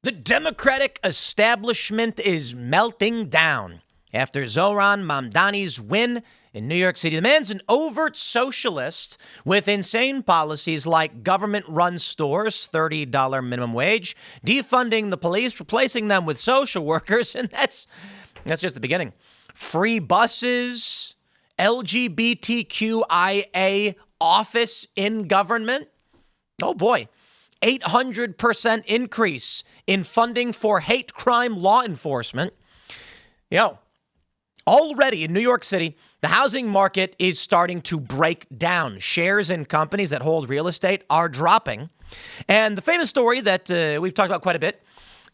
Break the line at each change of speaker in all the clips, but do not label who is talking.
The Democratic establishment is melting down after Zoran Mamdani's win in New York City. The man's an overt socialist with insane policies like government-run stores, $30 minimum wage, defunding the police, replacing them with social workers, and that's just the beginning. Free buses, LGBTQIA office in government. Oh boy. 800% increase in funding for hate crime law enforcement. Already in New York City, the housing market is starting to break down. Shares in companies that hold real estate are dropping. And the famous story that we've talked about quite a bit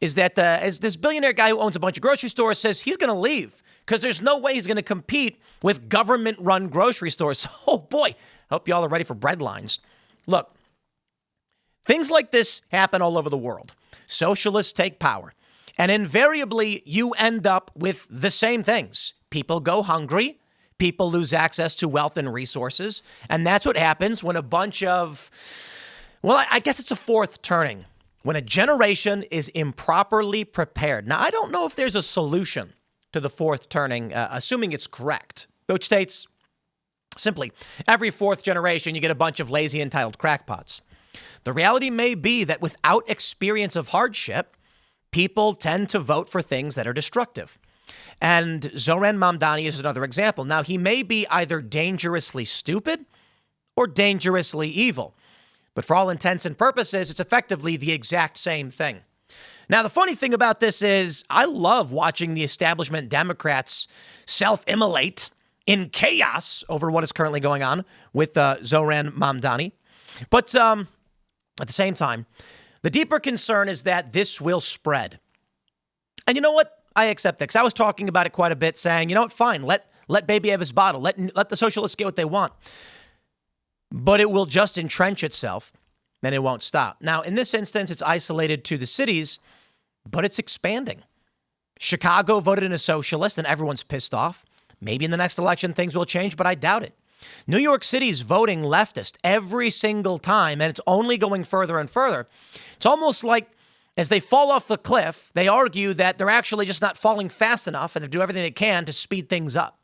is that as this billionaire guy who owns a bunch of grocery stores says he's going to leave because there's no way he's going to compete with government-run grocery stores. Oh boy, hope y'all are ready for breadlines. Look. Things like this happen all over the world. Socialists take power, and invariably you end up with the same things. People go hungry, people lose access to wealth and resources, and that's what happens when a bunch of, I guess it's a fourth turning, when a generation is improperly prepared. Now, I don't know if there's a solution to the fourth turning, assuming it's correct, which states simply, every fourth generation you get a bunch of lazy, entitled crackpots. The reality may be that without experience of hardship, people tend to vote for things that are destructive. And Zoran Mamdani is another example. Now, he may be either dangerously stupid or dangerously evil. But for all intents and purposes, it's effectively the exact same thing. Now, the funny thing about this is I love watching the establishment Democrats self-immolate in chaos over what is currently going on with Zoran Mamdani. But at the same time, the deeper concern is that this will spread. And you know what? I accept that because I was talking about it quite a bit, saying, you know what, fine, let baby have his bottle. Let the socialists get what they want. But it will just entrench itself and it won't stop. Now, in this instance, it's isolated to the cities, but it's expanding. Chicago voted in a socialist and everyone's pissed off. Maybe in the next election, things will change, but I doubt it. New York City's voting leftist every single time, and it's only going further and further. It's almost like as they fall off the cliff, they argue that they're actually just not falling fast enough and they do everything they can to speed things up.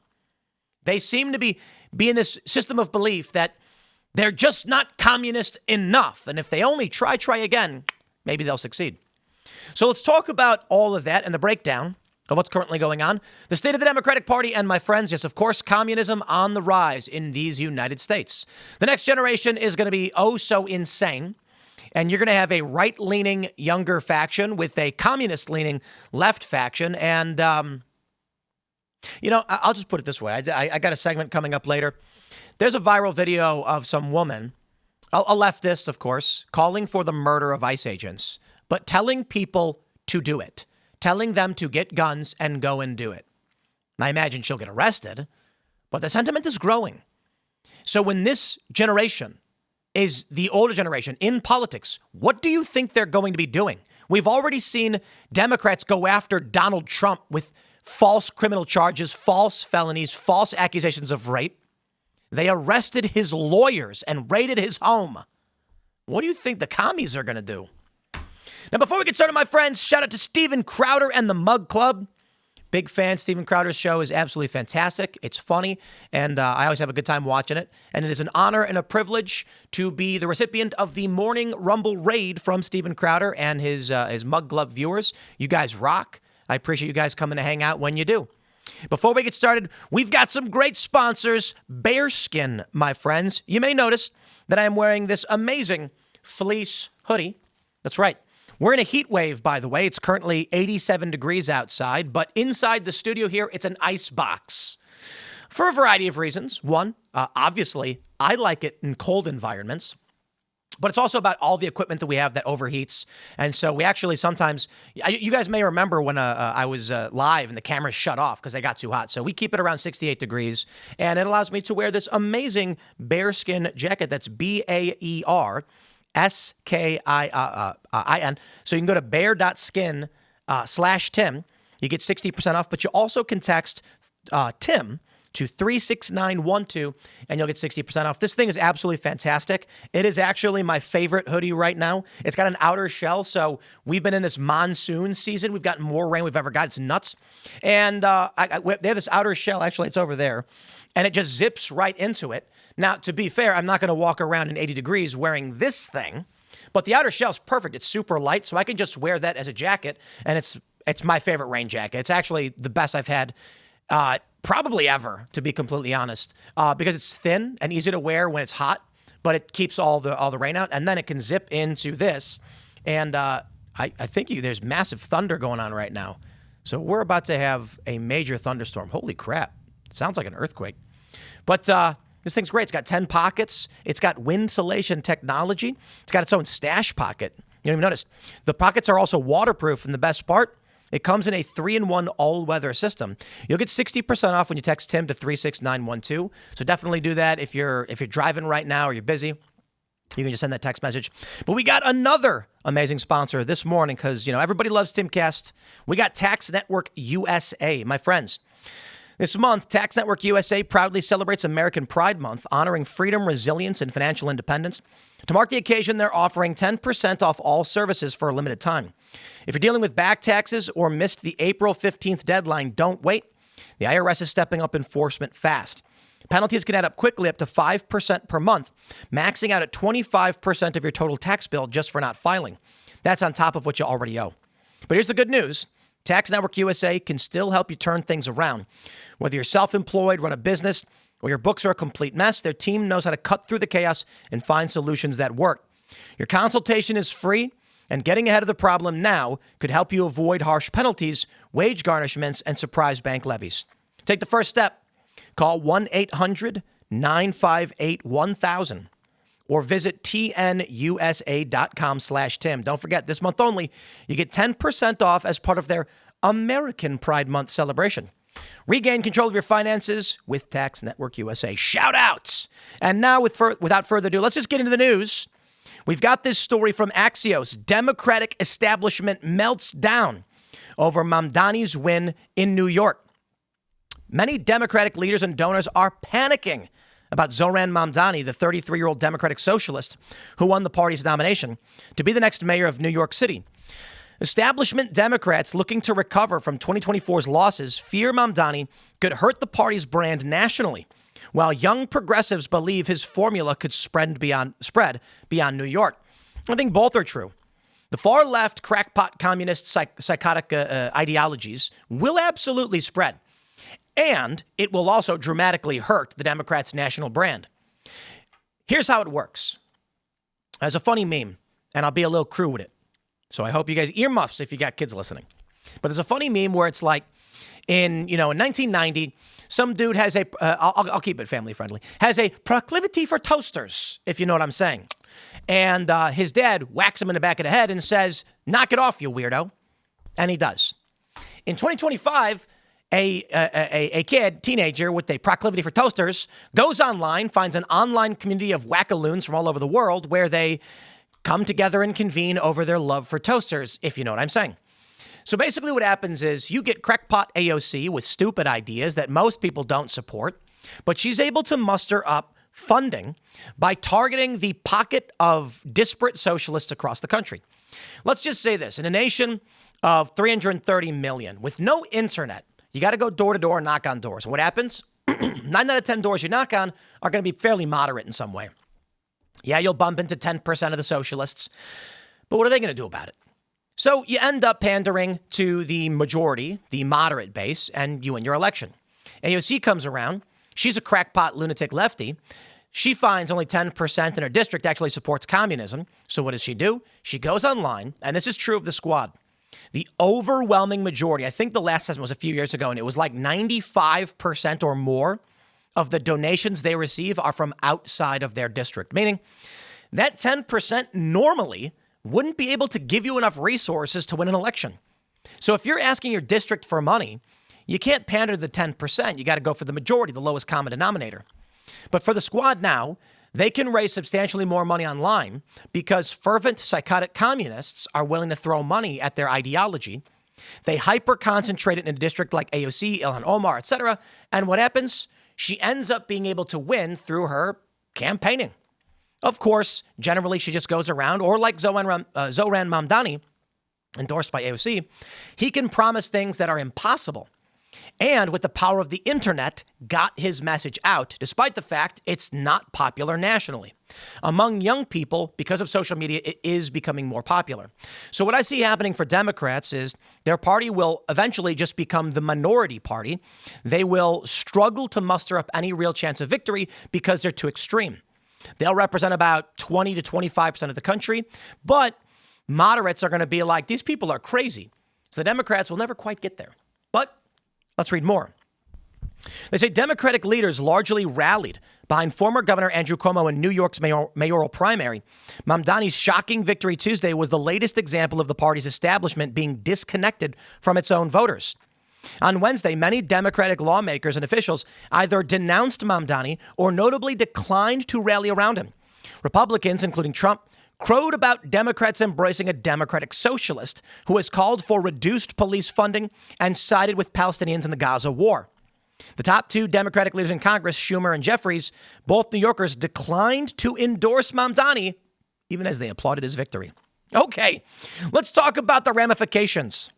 They seem to be in this system of belief that they're just not communist enough. And if they only try again, maybe they'll succeed. So let's talk about all of that and the breakdown of what's currently going on. The state of the Democratic Party and, my friends, yes, of course, communism on the rise in these United States. The next generation is going to be so insane. And you're going to have a right-leaning younger faction with a communist-leaning left faction. And, I'll just put it this way. I got a segment coming up later. There's a viral video of some woman, a leftist, of course, calling for the murder of ICE agents, but telling people to do it. Telling them to get guns and go and do it. And I imagine she'll get arrested, but the sentiment is growing. So when this generation is the older generation in politics, what do you think they're going to be doing? We've already seen Democrats go after Donald Trump with false criminal charges, false felonies, false accusations of rape. They arrested his lawyers and raided his home. What do you think the commies are going to do? Now, before we get started, my friends, shout out to Steven Crowder and the Mug Club. Big fan. Steven Crowder's show is absolutely fantastic. It's funny, and I always have a good time watching it. And it is an honor and a privilege to be the recipient of the Morning Rumble raid from Steven Crowder and his Mug Club viewers. You guys rock. I appreciate you guys coming to hang out when you do. Before we get started, we've got some great sponsors. Bearskin, my friends. You may notice that I am wearing this amazing fleece hoodie. That's right. We're in a heat wave, by the way. It's currently 87 degrees outside, but inside the studio here, it's an ice box for a variety of reasons. One, obviously, I like it in cold environments, but it's also about all the equipment that we have that overheats. And so we actually sometimes, you guys may remember when I was live and the camera shut off because they got too hot. So we keep it around 68 degrees, and it allows me to wear this amazing bearskin jacket that's BAER. SKIN. So you can go to bear.skin/Tim. You get 60% off, but you also can text Tim to 36912, and you'll get 60% off. This thing is absolutely fantastic. It is actually my favorite hoodie right now. It's got an outer shell, so we've been in this monsoon season. We've gotten more rain we've ever got. It's nuts. And they have this outer shell. Actually, it's over there, and it just zips right into it. Now, to be fair, I'm not going to walk around in 80 degrees wearing this thing, but the outer shell's perfect. It's super light, so I can just wear that as a jacket, and it's my favorite rain jacket. It's actually the best I've had probably ever, to be completely honest, because it's thin and easy to wear when it's hot, but it keeps all the rain out, and then it can zip into this. And I think there's massive thunder going on right now, so we're about to have a major thunderstorm. Holy crap! It sounds like an earthquake. But this thing's great. It's got 10 pockets. It's got windsolation technology. It's got its own stash pocket. You don't even notice. The pockets are also waterproof, and the best part, it comes in a 3-in-1 all-weather system. You'll get 60% off when you text Tim to 36912. So definitely do that if you're driving right now or you're busy. You can just send that text message. But we got another amazing sponsor this morning because, everybody loves Timcast. We got Tax Network USA, my friends. This month, Tax Network USA proudly celebrates American Pride Month, honoring freedom, resilience, and financial independence. To mark the occasion, they're offering 10% off all services for a limited time. If you're dealing with back taxes or missed the April 15th deadline, don't wait. The IRS is stepping up enforcement fast. Penalties can add up quickly, up to 5% per month, maxing out at 25% of your total tax bill just for not filing. That's on top of what you already owe. But here's the good news. Tax Network USA can still help you turn things around. Whether you're self-employed, run a business, or your books are a complete mess, their team knows how to cut through the chaos and find solutions that work. Your consultation is free, and getting ahead of the problem now could help you avoid harsh penalties, wage garnishments, and surprise bank levies. Take the first step. Call 1-800-958-1000 or visit tnusa.com/Tim. Don't forget, this month only, you get 10% off as part of their American Pride Month celebration. Regain control of your finances with Tax Network USA. Shout outs. And now, without further ado, let's just get into the news. We've got this story from Axios. Democratic establishment melts down over Mandani's win in New York. Many Democratic leaders and donors are panicking about Zohran Mamdani, the 33-year-old Democratic socialist who won the party's nomination to be the next mayor of New York City. Establishment Democrats looking to recover from 2024's losses fear Mamdani could hurt the party's brand nationally, while young progressives believe his formula could spread beyond New York. I think both are true. The far-left crackpot communist psychotic ideologies will absolutely spread. And it will also dramatically hurt the Democrats' national brand. Here's how it works. There's a funny meme, and I'll be a little crude with it. So I hope you guys earmuffs if you got kids listening. But there's a funny meme where it's like in 1990, some dude has I'll keep it family friendly, has a proclivity for toasters, if you know what I'm saying. And his dad whacks him in the back of the head and says, "Knock it off, you weirdo." And he does. In 2025, a kid, teenager with a proclivity for toasters, goes online, finds an online community of wackaloons from all over the world where they come together and convene over their love for toasters, if you know what I'm saying. So basically what happens is you get crackpot AOC with stupid ideas that most people don't support, but she's able to muster up funding by targeting the pocket of disparate socialists across the country. Let's just say this. In a nation of 330 million with no internet, you got to go door to door and knock on doors. What happens? 9 out of 10 doors you knock on are going to be fairly moderate in some way. Yeah, you'll bump into 10% of the socialists, but what are they going to do about it? So you end up pandering to the majority, the moderate base, and you win your election. AOC comes around. She's a crackpot lunatic lefty. She finds only 10% in her district actually supports communism. So what does she do? She goes online, and this is true of the squad. The overwhelming majority, I think the last assessment was a few years ago, and it was like 95% or more of the donations they receive are from outside of their district, meaning that 10% normally wouldn't be able to give you enough resources to win an election. So if you're asking your district for money, you can't pander to the 10%. You got to go for the majority, the lowest common denominator. But for the squad now, they can raise substantially more money online because fervent psychotic communists are willing to throw money at their ideology. They hyper-concentrate it in a district like AOC, Ilhan Omar, etc. And what happens? she ends up being able to win through her campaigning. Of course, generally she just goes around, or like Zoran Mamdani, endorsed by AOC, he can promise things that are impossible. And with the power of the internet, got his message out, despite the fact it's not popular nationally. Among young people, because of social media, it is becoming more popular. So what I see happening for Democrats is their party will eventually just become the minority party. They will struggle to muster up any real chance of victory because they're too extreme. They'll represent about 20 to 25% of the country, but moderates are going to be like, these people are crazy. So the Democrats will never quite get there. But let's read more. They say Democratic leaders largely rallied behind former Governor Andrew Cuomo in New York's mayoral primary. Mamdani's shocking victory Tuesday was the latest example of the party's establishment being disconnected from its own voters. On Wednesday, many Democratic lawmakers and officials either denounced Mamdani or notably declined to rally around him. Republicans, including Trump, crowed about Democrats embracing a Democratic socialist who has called for reduced police funding and sided with Palestinians in the Gaza war. The top two Democratic leaders in Congress, Schumer and Jeffries, both New Yorkers, declined to endorse Mamdani, even as they applauded his victory. Okay, let's talk about the ramifications.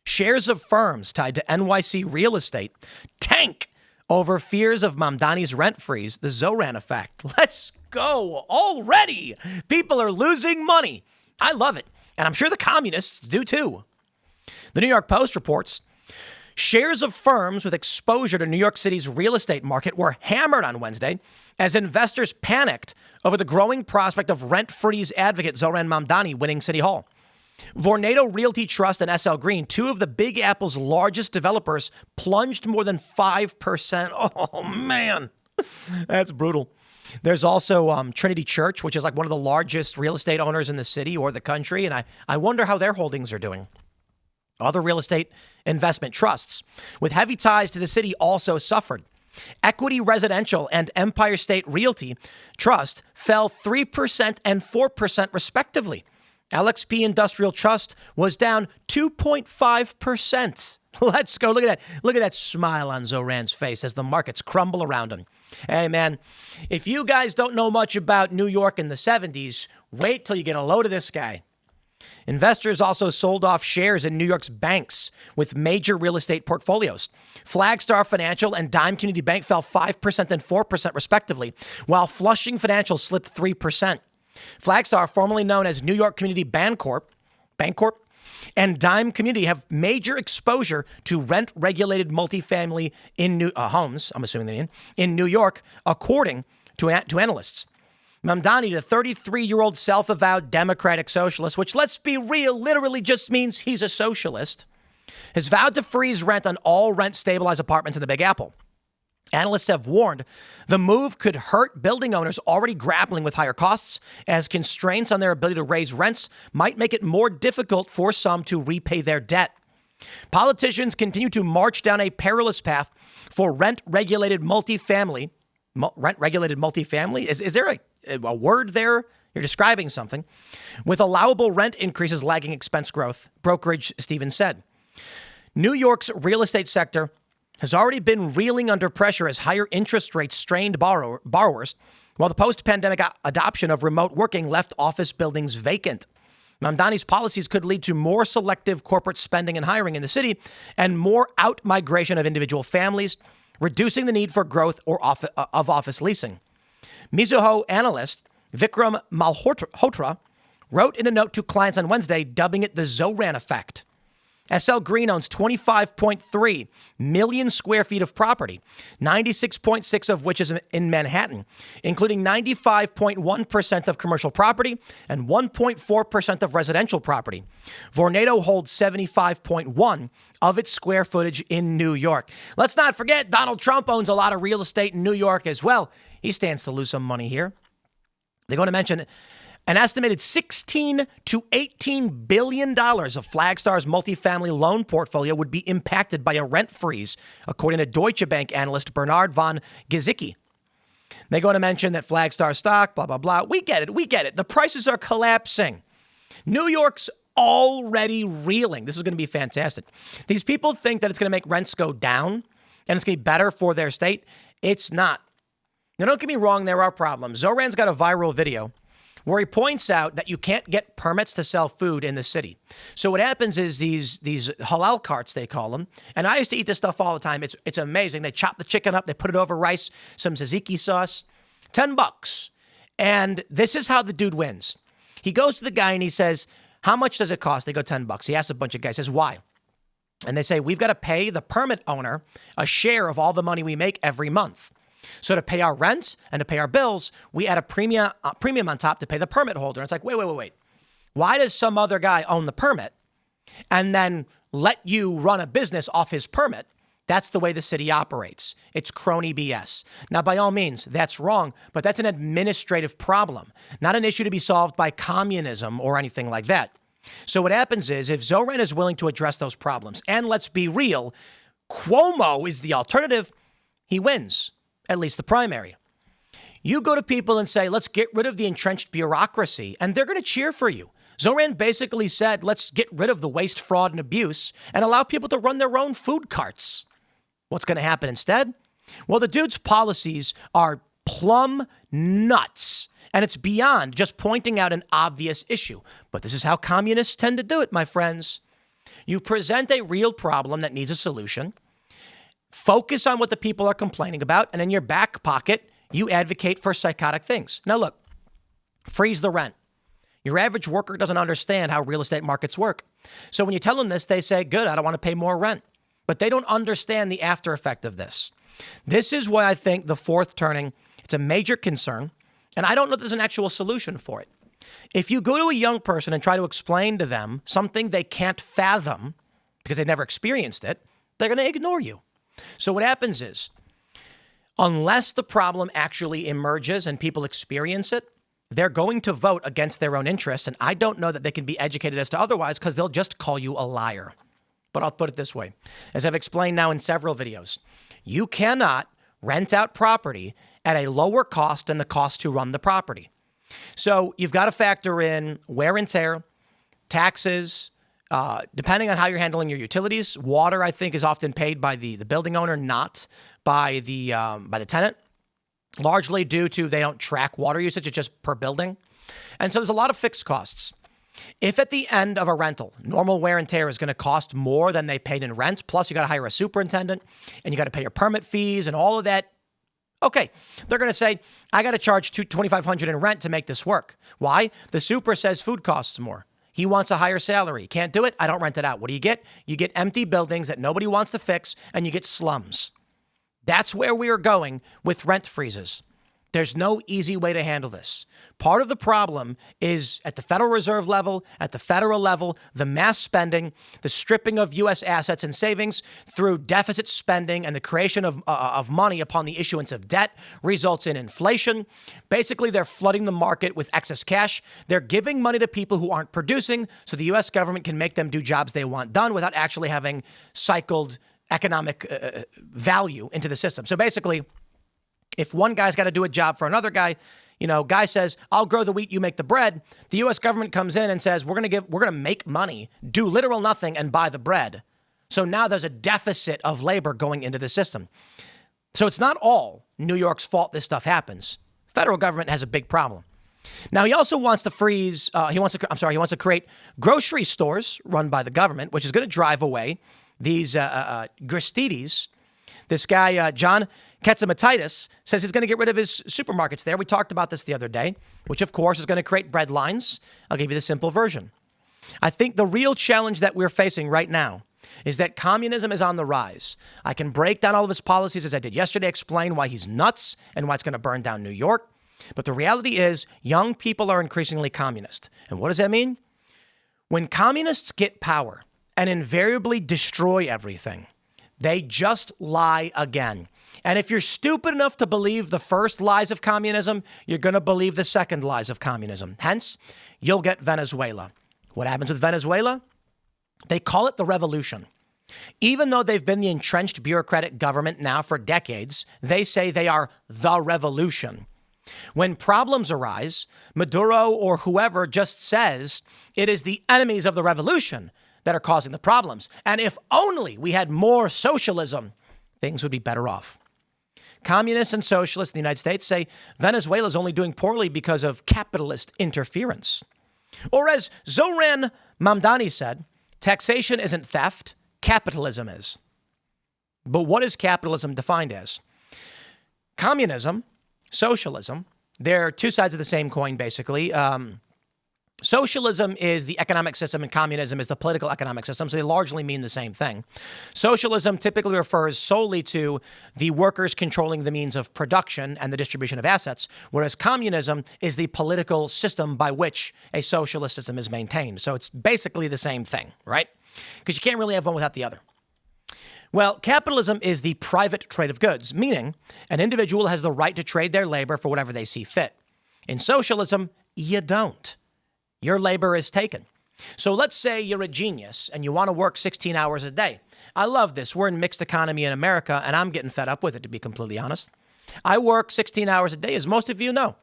Shares of firms tied to NYC real estate tank over fears of Mamdani's rent freeze, the Zoran effect. Let's go already. People are losing money. I love it. And I'm sure the communists do too. The New York Post reports shares of firms with exposure to New York City's real estate market were hammered on Wednesday as investors panicked over the growing prospect of rent freeze advocate Zoran Mamdani winning City Hall. Vornado Realty Trust and SL Green, two of the Big Apple's largest developers, plunged more than 5%. Oh, man, that's brutal. There's also Trinity Church, which is like one of the largest real estate owners in the city or the country. And I wonder how their holdings are doing. Other real estate investment trusts with heavy ties to the city also suffered. Equity Residential and Empire State Realty Trust fell 3% and 4% respectively. LXP Industrial Trust was down 2.5%. Let's go. Look at that. Look at that smile on Zoran's face as the markets crumble around him. Hey, man, if you guys don't know much about New York in the 70s, wait till you get a load of this guy. Investors also sold off shares in New York's banks with major real estate portfolios. Flagstar Financial and Dime Community Bank fell 5% and 4% respectively, while Flushing Financial slipped 3%. Flagstar, formerly known as New York Community Bancorp, and Dime Community have major exposure to rent-regulated multifamily homes, I'm assuming they mean, in New York, according to analysts. Mamdani, the 33-year-old self-avowed Democratic socialist, which, let's be real, literally just means he's a socialist, has vowed to freeze rent on all rent-stabilized apartments in the Big Apple. Analysts have warned the move could hurt building owners already grappling with higher costs, as constraints on their ability to raise rents might make it more difficult for some to repay their debt. Politicians continue to march down a perilous path for rent-regulated multifamily. Rent-regulated multifamily? Is there a word there? You're describing something. With allowable rent increases lagging expense growth, brokerage Stevens said. New York's real estate sector has already been reeling under pressure as higher interest rates strained borrowers, while the post-pandemic adoption of remote working left office buildings vacant. Mamdani's policies could lead to more selective corporate spending and hiring in the city and more out-migration of individual families, reducing the need for growth of office leasing. Mizuho analyst Vikram Malhotra wrote in a note to clients on Wednesday, dubbing it the Zoran effect. SL Green owns 25.3 million square feet of property, 96.6 of which is in Manhattan, including 95.1% of commercial property and 1.4% of residential property. Vornado holds 75.1 of its square footage in New York. Let's not forget Donald Trump owns a lot of real estate in New York as well. He stands to lose some money here. They're going to mention an estimated $16 to $18 billion of Flagstar's multifamily loan portfolio would be impacted by a rent freeze, according to Deutsche Bank analyst Bernard von Gizicki. They go to mention that Flagstar stock, blah, blah, blah. We get it. The prices are collapsing. New York's already reeling. This is going to be fantastic. These people think that it's going to make rents go down and it's going to be better for their state. It's not. Now, don't get me wrong, there are problems. Zoran's got a viral video where he points out that you can't get permits to sell food in the city. So what happens is these halal carts, they call them, and I used to eat this stuff all the time. It's amazing. They chop the chicken up, they put it over rice, some tzatziki sauce, $10. And this is how the dude wins. He goes to the guy and he says, how much does it cost? They go $10. He asks a bunch of guys, says, why? And they say, we've got to pay the permit owner a share of all the money we make every month. So to pay our rent and to pay our bills, we add a premium on top to pay the permit holder. And it's like, wait. Why does some other guy own the permit and then let you run a business off his permit? That's the way the city operates. It's crony BS. Now, by all means, that's wrong, but that's an administrative problem, not an issue to be solved by communism or anything like that. So what happens is if Zoran is willing to address those problems, and let's be real, Cuomo is the alternative, he wins. At least the primary. You go to people and say, let's get rid of the entrenched bureaucracy, and they're going to cheer for you. Zoran basically said, let's get rid of the waste, fraud, and abuse and allow people to run their own food carts. What's going to happen instead? Well, the dude's policies are plumb nuts, and it's beyond just pointing out an obvious issue. But this is how communists tend to do it, my friends. You present a real problem that needs a solution. Focus on what the people are complaining about, and in your back pocket, you advocate for psychotic things. Now, look, freeze the rent. Your average worker doesn't understand how real estate markets work. So when you tell them this, they say, good, I don't want to pay more rent. But they don't understand the after effect of this. This is why I think the fourth turning, it's a major concern, and I don't know if there's an actual solution for it. If you go to a young person and try to explain to them something they can't fathom because they've never experienced it, they're going to ignore you. So what happens is, unless the problem actually emerges and people experience it, they're going to vote against their own interests. And I don't know that they can be educated as to otherwise because they'll just call you a liar. But I'll put it this way. As I've explained now in several videos, you cannot rent out property at a lower cost than the cost to run the property. So you've got to factor in wear and tear, taxes, depending on how you're handling your utilities. Water, I think, is often paid by the building owner, not by the tenant, largely due to they don't track water usage. It's just per building. And so there's a lot of fixed costs. If at the end of a rental, normal wear and tear is going to cost more than they paid in rent, plus you got to hire a superintendent and you got to pay your permit fees and all of that. Okay, they're going to say, I got to charge $2,500 in rent to make this work. Why? The super says food costs more. He wants a higher salary. Can't do it? I don't rent it out. What do you get? You get empty buildings that nobody wants to fix, and you get slums. That's where we are going with rent freezes. There's no easy way to handle this. Part of the problem is at the Federal Reserve level, at the federal level, the mass spending, the stripping of U.S. assets and savings through deficit spending and the creation of money upon the issuance of debt results in inflation. Basically, they're flooding the market with excess cash. They're giving money to people who aren't producing so the U.S. government can make them do jobs they want done without actually having cycled economic value into the system. So basically, if one guy's got to do a job for another guy, guy says, I'll grow the wheat, you make the bread. The U.S. government comes in and says, we're going to make money, do literal nothing and buy the bread. So now there's a deficit of labor going into the system. So it's not all New York's fault this stuff happens. Federal government has a big problem. Now, he also wants to freeze, he wants to create grocery stores run by the government, which is going to drive away these Gristides. This guy, John Katsimatidis, says he's going to get rid of his supermarkets there. We talked about this the other day, which, of course, is going to create bread lines. I'll give you the simple version. I think the real challenge that we're facing right now is that communism is on the rise. I can break down all of his policies, as I did yesterday, explain why he's nuts and why it's going to burn down New York. But the reality is young people are increasingly communist. And what does that mean? When communists get power and invariably destroy everything, they just lie again. And if you're stupid enough to believe the first lies of communism, you're going to believe the second lies of communism. Hence, you'll get Venezuela. What happens with Venezuela? They call it the revolution. Even though they've been the entrenched bureaucratic government now for decades, they say they are the revolution. When problems arise, Maduro or whoever just says it is the enemies of the revolution that are causing the problems. And if only we had more socialism, things would be better off. Communists and socialists in the United States say Venezuela is only doing poorly because of capitalist interference. Or as Zoran Mamdani said, taxation isn't theft, capitalism is. But what is capitalism defined as? Communism, socialism, they're two sides of the same coin, basically. Socialism is the economic system and communism is the political economic system, so they largely mean the same thing. Socialism typically refers solely to the workers controlling the means of production and the distribution of assets, whereas communism is the political system by which a socialist system is maintained. So it's basically the same thing, right? Because you can't really have one without the other. Well, capitalism is the private trade of goods, meaning an individual has the right to trade their labor for whatever they see fit. In socialism, you don't. Your labor is taken. So let's say you're a genius and you want to work 16 hours a day. I love this. We're in mixed economy in America, and I'm getting fed up with it, to be completely honest. I work 16 hours a day, as most of you know.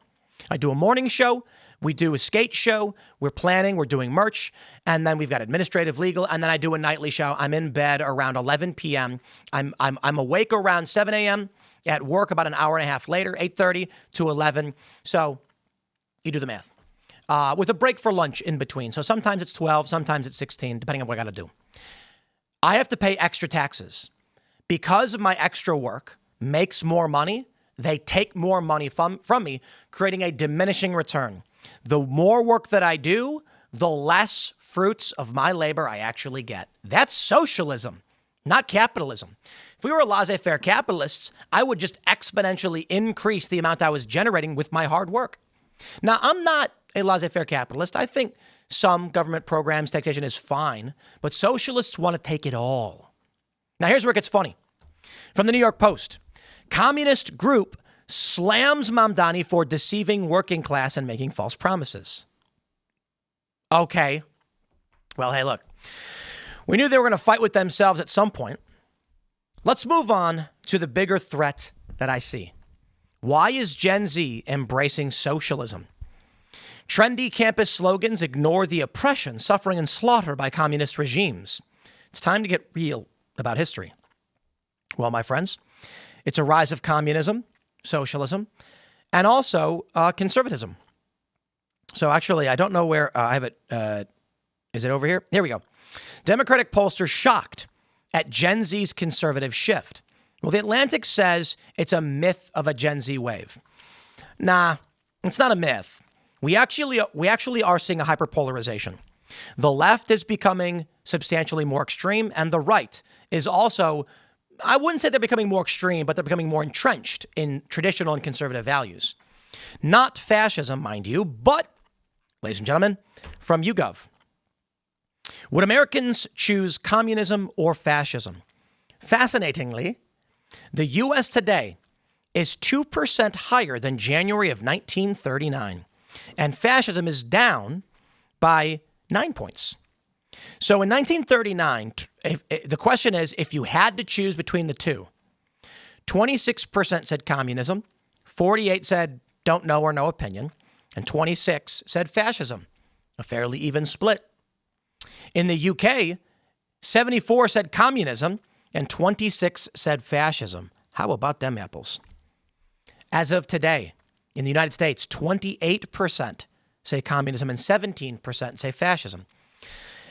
I do a morning show. We do a skate show. We're planning. We're doing merch. And then we've got administrative, legal. And then I do a nightly show. I'm in bed around 11 p.m. I'm awake around 7 a.m. At work about an hour and a half later, 8:30 to 11. So you do the math. With a break for lunch in between. So sometimes it's 12, sometimes it's 16, depending on what I got to do. I have to pay extra taxes. Because of my extra work makes more money, they take more money from me, creating a diminishing return. The more work that I do, the less fruits of my labor I actually get. That's socialism, not capitalism. If we were laissez-faire capitalists, I would just exponentially increase the amount I was generating with my hard work. Now, I'm not a laissez-faire capitalist. I think some government programs, taxation is fine, but socialists want to take it all. Now, here's where it gets funny. From the New York Post, communist group slams Mamdani for deceiving working class and making false promises. Okay. Well, hey, look, we knew they were going to fight with themselves at some point. Let's move on to the bigger threat that I see. Why is Gen Z embracing socialism? Trendy campus slogans ignore the oppression, suffering, and slaughter by communist regimes. It's time to get real about history. Well, my friends, it's a rise of communism, socialism, and also conservatism. So actually, I don't know where I have it. Is it over here? Here we go. Democratic pollsters shocked at Gen Z's conservative shift. Well, The Atlantic says it's a myth of a Gen Z wave. Nah, it's not a myth. We actually are seeing a hyperpolarization. The left is becoming substantially more extreme, and the right is also, I wouldn't say they're becoming more extreme, but they're becoming more entrenched in traditional and conservative values. Not fascism, mind you, but, ladies and gentlemen, from YouGov. Would Americans choose communism or fascism? Fascinatingly, the U.S. today is 2% higher than January of 1939. And fascism is down by 9 points. So in 1939, the question is, if you had to choose between the two, 26% said communism, 48% said don't know or no opinion, and 26% said fascism, a fairly even split. In the UK, 74% said communism, and 26% said fascism. How about them apples? As of today, in the United States, 28% say communism and 17% say fascism.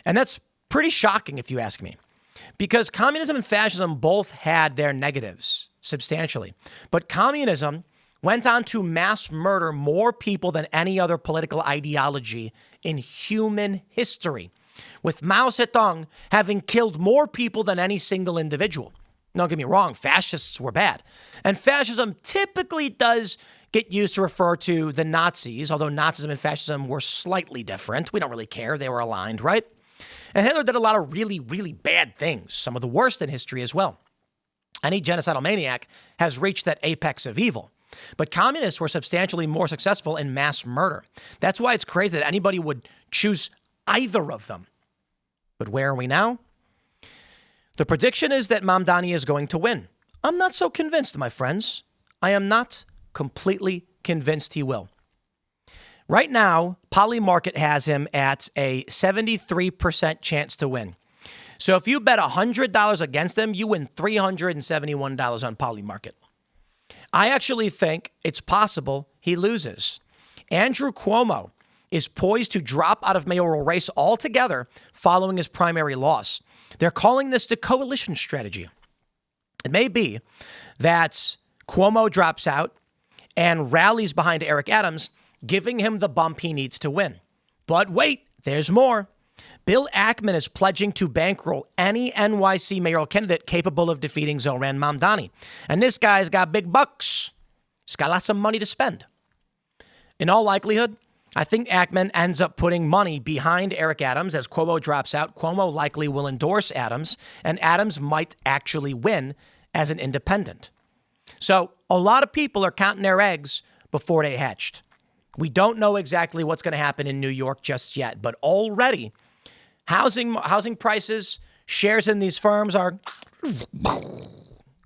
And that's pretty shocking if you ask me, because communism and fascism both had their negatives substantially. But communism went on to mass murder more people than any other political ideology in human history, with Mao Zedong having killed more people than any single individual. Don't get me wrong, fascists were bad. And fascism typically does get used to refer to the Nazis, although Nazism and fascism were slightly different. We don't really care. They were aligned, right? And Hitler did a lot of really, really bad things, some of the worst in history as well. Any genocidal maniac has reached that apex of evil. But communists were substantially more successful in mass murder. That's why it's crazy that anybody would choose either of them. But where are we now? The prediction is that Mamdani is going to win. I'm not so convinced, my friends. I am not completely convinced he will. Right now, Polymarket has him at a 73% chance to win. So if you bet $100 against him, you win $371 on Polymarket. I actually think it's possible he loses. Andrew Cuomo is poised to drop out of mayoral race altogether following his primary loss. They're calling this the coalition strategy. It may be that Cuomo drops out and rallies behind Eric Adams, giving him the bump he needs to win. But wait, there's more. Bill Ackman is pledging to bankroll any NYC mayoral candidate capable of defeating Zohran Mamdani. And this guy's got big bucks. He's got lots of money to spend. In all likelihood, I think Ackman ends up putting money behind Eric Adams as Cuomo drops out. Cuomo likely will endorse Adams, and Adams might actually win as an independent. So a lot of people are counting their eggs before they hatched. We don't know exactly what's going to happen in New York just yet, but already housing prices, shares in these firms are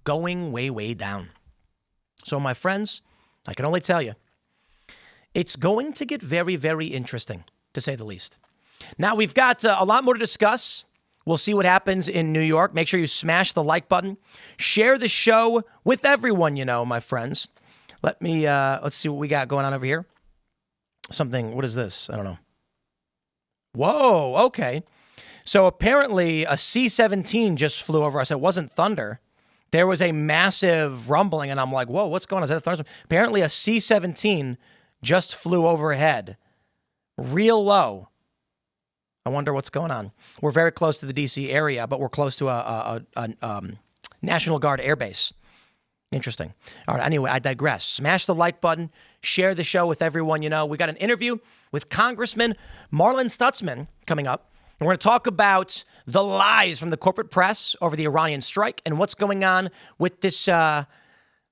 going way, way down. So my friends, I can only tell you, it's going to get very, very interesting, to say the least. Now, we've got a lot more to discuss. We'll see what happens in New York. Make sure you smash the like button. Share the show with everyone you know, my friends. Let's see what we got going on over here. What is this? I don't know. Whoa, okay. So apparently a C-17 just flew over us. It wasn't thunder. There was a massive rumbling, and I'm like, whoa, what's going on? Is that a thunderstorm? Apparently a C-17 just flew overhead, real low. I wonder what's going on. We're very close to the D.C. area, but we're close to a National Guard air base. Interesting. All right, anyway, I digress. Smash the like button. Share the show with everyone you know. We got an interview with Congressman Marlin Stutzman coming up. And we're going to talk about the lies from the corporate press over the Iranian strike and what's going on with this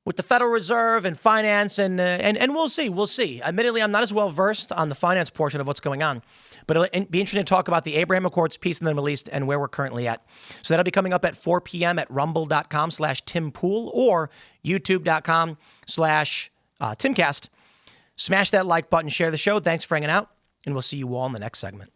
with the Federal Reserve and finance, and we'll see. We'll see. Admittedly, I'm not as well versed on the finance portion of what's going on, but it'll be interesting to talk about the Abraham Accords, peace in the Middle East, and where we're currently at. So that'll be coming up at 4 p.m. at rumble.com/timpool or youtube.com/Timcast. Smash that like button, share the show. Thanks for hanging out, and we'll see you all in the next segment.